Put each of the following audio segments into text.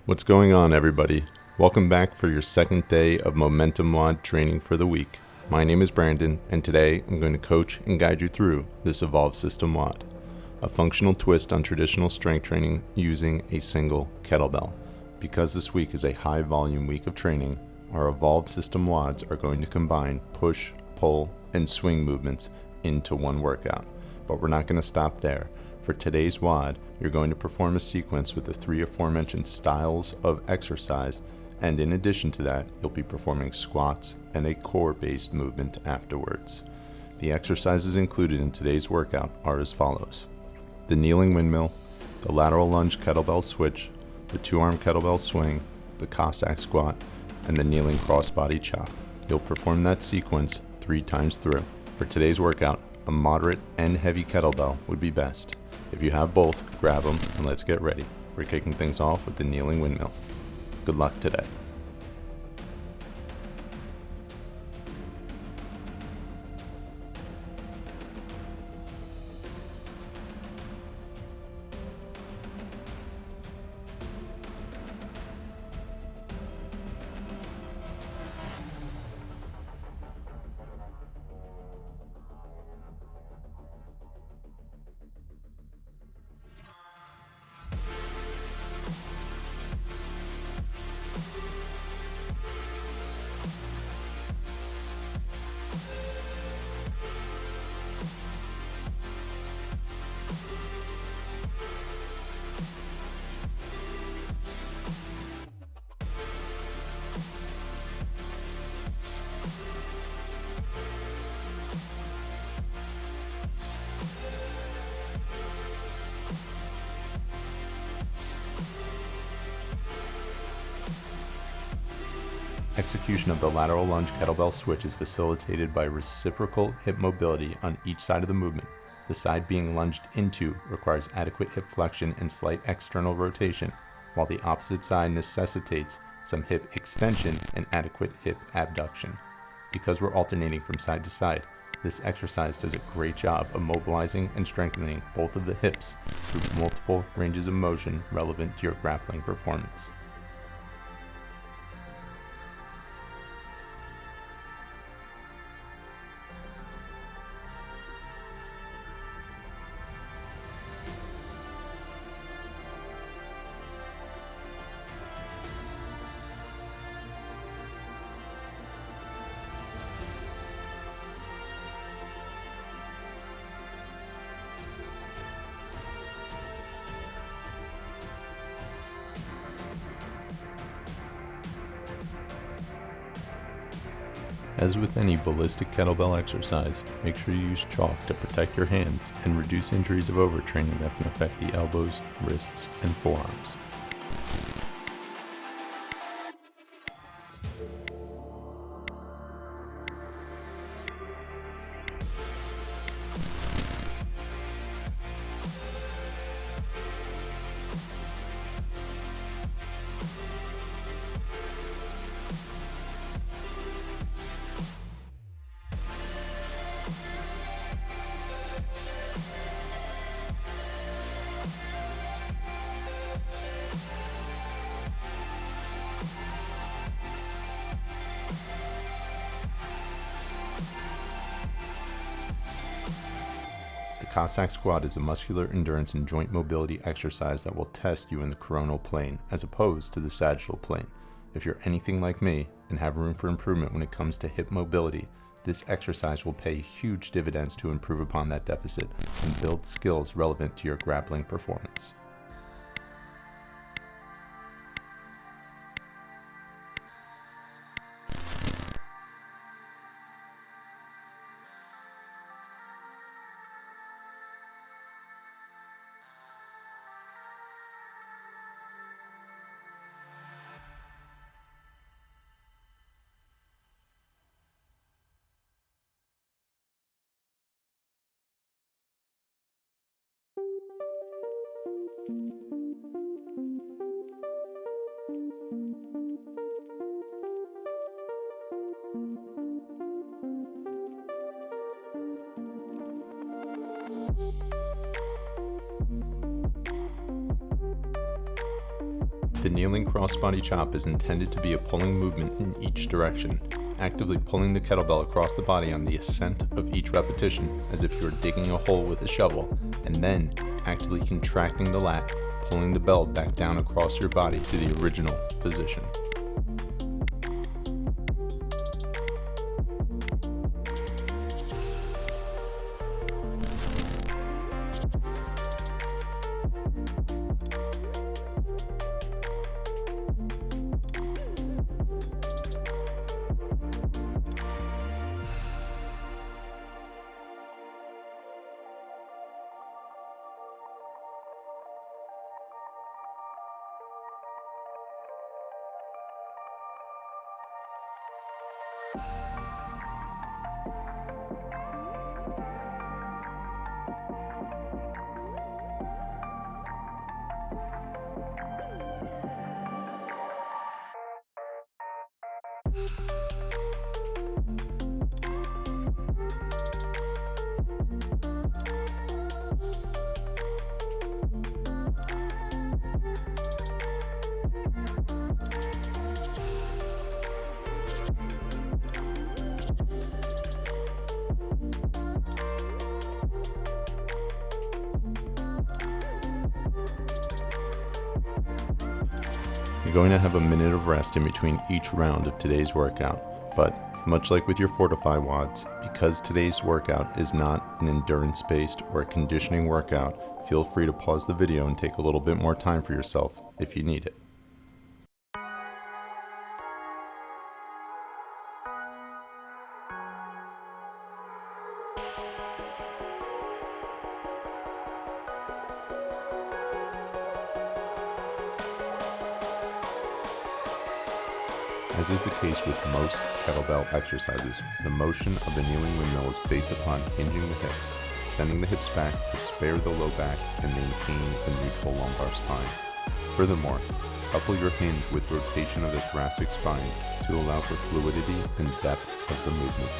What's going on, everybody? Welcome back for your second day of Momentum WOD training for the week. My name is Brandon, and today I'm going to coach and guide you through this Evolve System WOD, a functional twist on traditional strength training using a single kettlebell. Because this week is a high volume week of training, our Evolve System WODs are going to combine push, pull, and swing movements into one workout. But we're not going to stop there. For today's WOD, you're going to perform a sequence with the three aforementioned styles of exercise, and in addition to that, you'll be performing squats and a core-based movement afterwards. The exercises included in today's workout are as follows: the kneeling windmill, the lateral lunge kettlebell switch, the two-arm kettlebell swing, the Cossack squat, and the kneeling crossbody chop. You'll perform that sequence 3 times through. For today's workout, a moderate and heavy kettlebell would be best. If you have both, grab them and let's get ready. We're kicking things off with the kneeling windmill. Good luck today. Execution of the lateral lunge kettlebell switch is facilitated by reciprocal hip mobility on each side of the movement. The side being lunged into requires adequate hip flexion and slight external rotation, while the opposite side necessitates some hip extension and adequate hip abduction. Because we're alternating from side to side, this exercise does a great job of mobilizing and strengthening both of the hips through multiple ranges of motion relevant to your grappling performance. As with any ballistic kettlebell exercise, make sure you use chalk to protect your hands and reduce injuries of overtraining that can affect the elbows, wrists, and forearms. The Cossack Squat is a muscular endurance and joint mobility exercise that will test you in the coronal plane as opposed to the sagittal plane. If you're anything like me and have room for improvement when it comes to hip mobility, this exercise will pay huge dividends to improve upon that deficit and build skills relevant to your grappling performance. The kneeling crossbody chop is intended to be a pulling movement in each direction, actively pulling the kettlebell across the body on the ascent of each repetition as if you were digging a hole with a shovel, and then actively contracting the lat, pulling the bell back down across your body to the original position. You're going to have a minute of rest in between each round of today's workout, but much like with your Fortify WODs, because today's workout is not an endurance-based or a conditioning workout, feel free to pause the video and take a little bit more time for yourself if you need it. As is the case with most kettlebell exercises, the motion of the kneeling windmill is based upon hinging the hips, sending the hips back to spare the low back and maintain the neutral lumbar spine. Furthermore, couple your hinge with rotation of the thoracic spine to allow for fluidity and depth of the movement.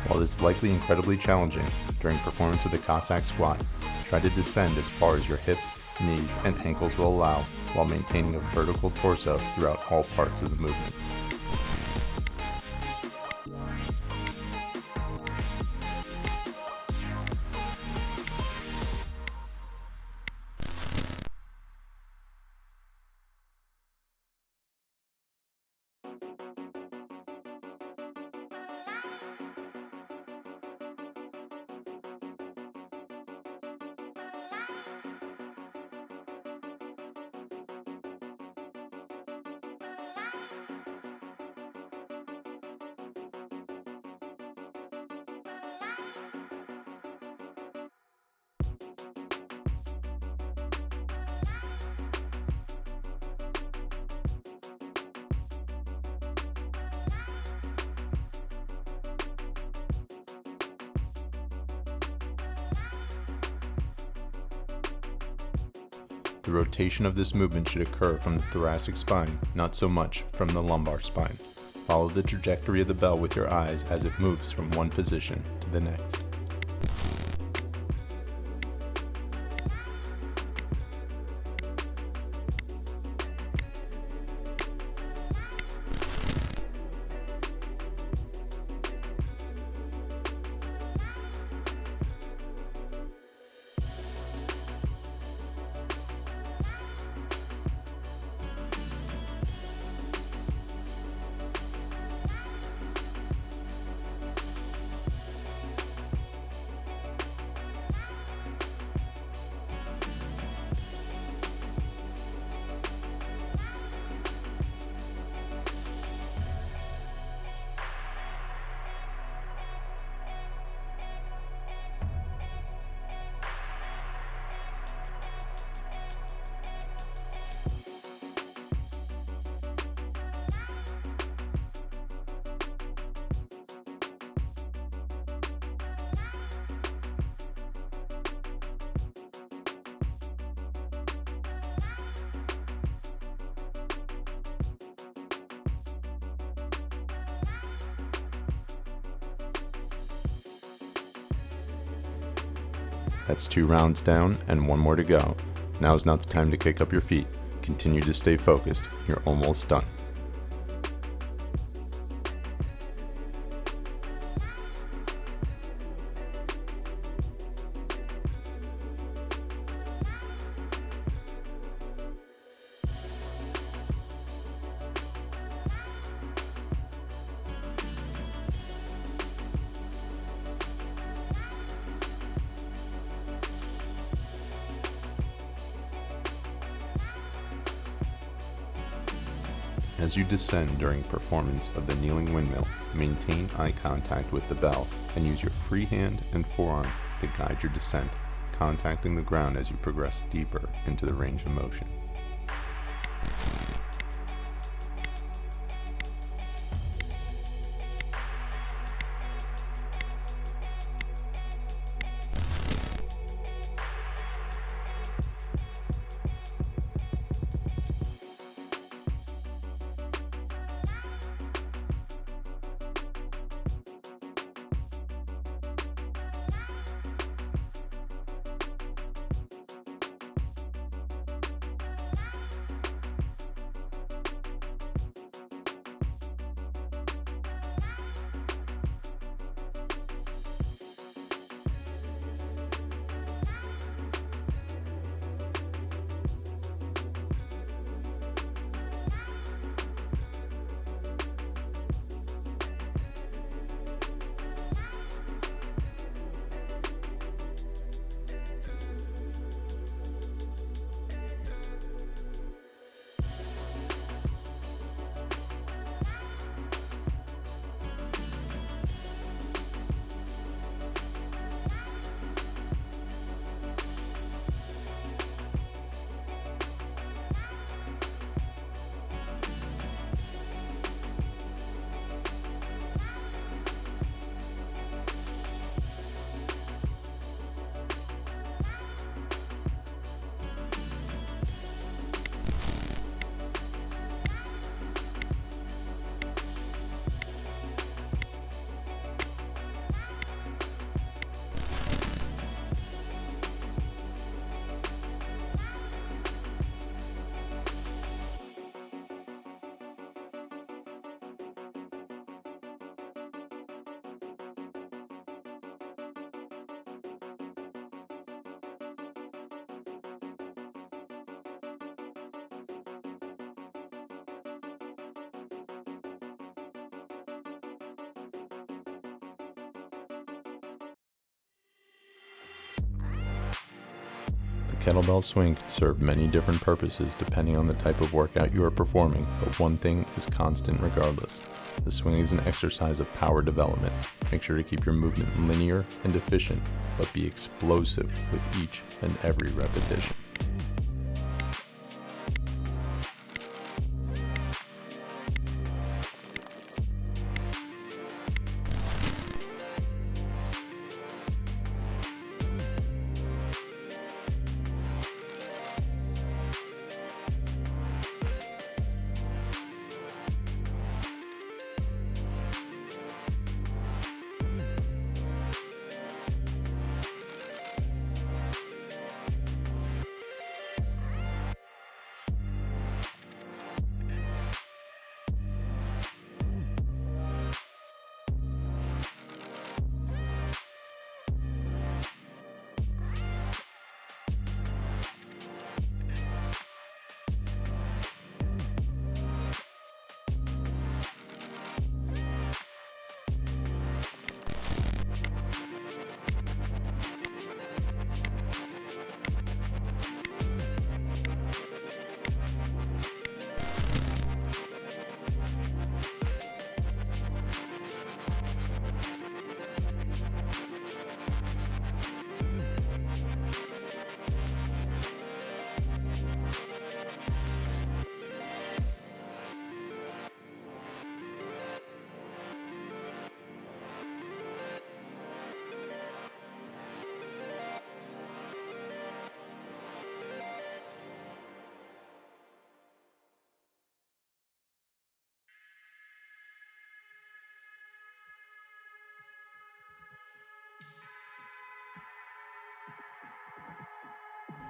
While this is likely incredibly challenging, during performance of the Cossack Squat, try to descend as far as your hips, knees, and ankles will allow while maintaining a vertical torso throughout all parts of the movement. The rotation of this movement should occur from the thoracic spine, not so much from the lumbar spine. Follow the trajectory of the bell with your eyes as it moves from one position to the next. That's 2 rounds down and 1 more to go. Now is not the time to kick up your feet. Continue to stay focused. You're almost done. As you descend during performance of the kneeling windmill, maintain eye contact with the bell and use your free hand and forearm to guide your descent, contacting the ground as you progress deeper into the range of motion. Kettlebell swing can serve many different purposes depending on the type of workout you are performing, but one thing is constant regardless. The swing is an exercise of power development. Make sure to keep your movement linear and efficient, but be explosive with each and every repetition.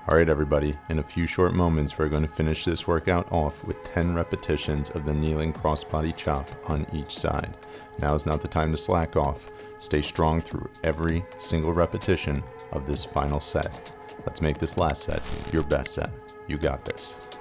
Alright everybody, in a few short moments we're going to finish this workout off with 10 repetitions of the kneeling crossbody chop on each side. Now is not the time to slack off. Stay strong through every single repetition of this final set. Let's make this last set your best set. You got this.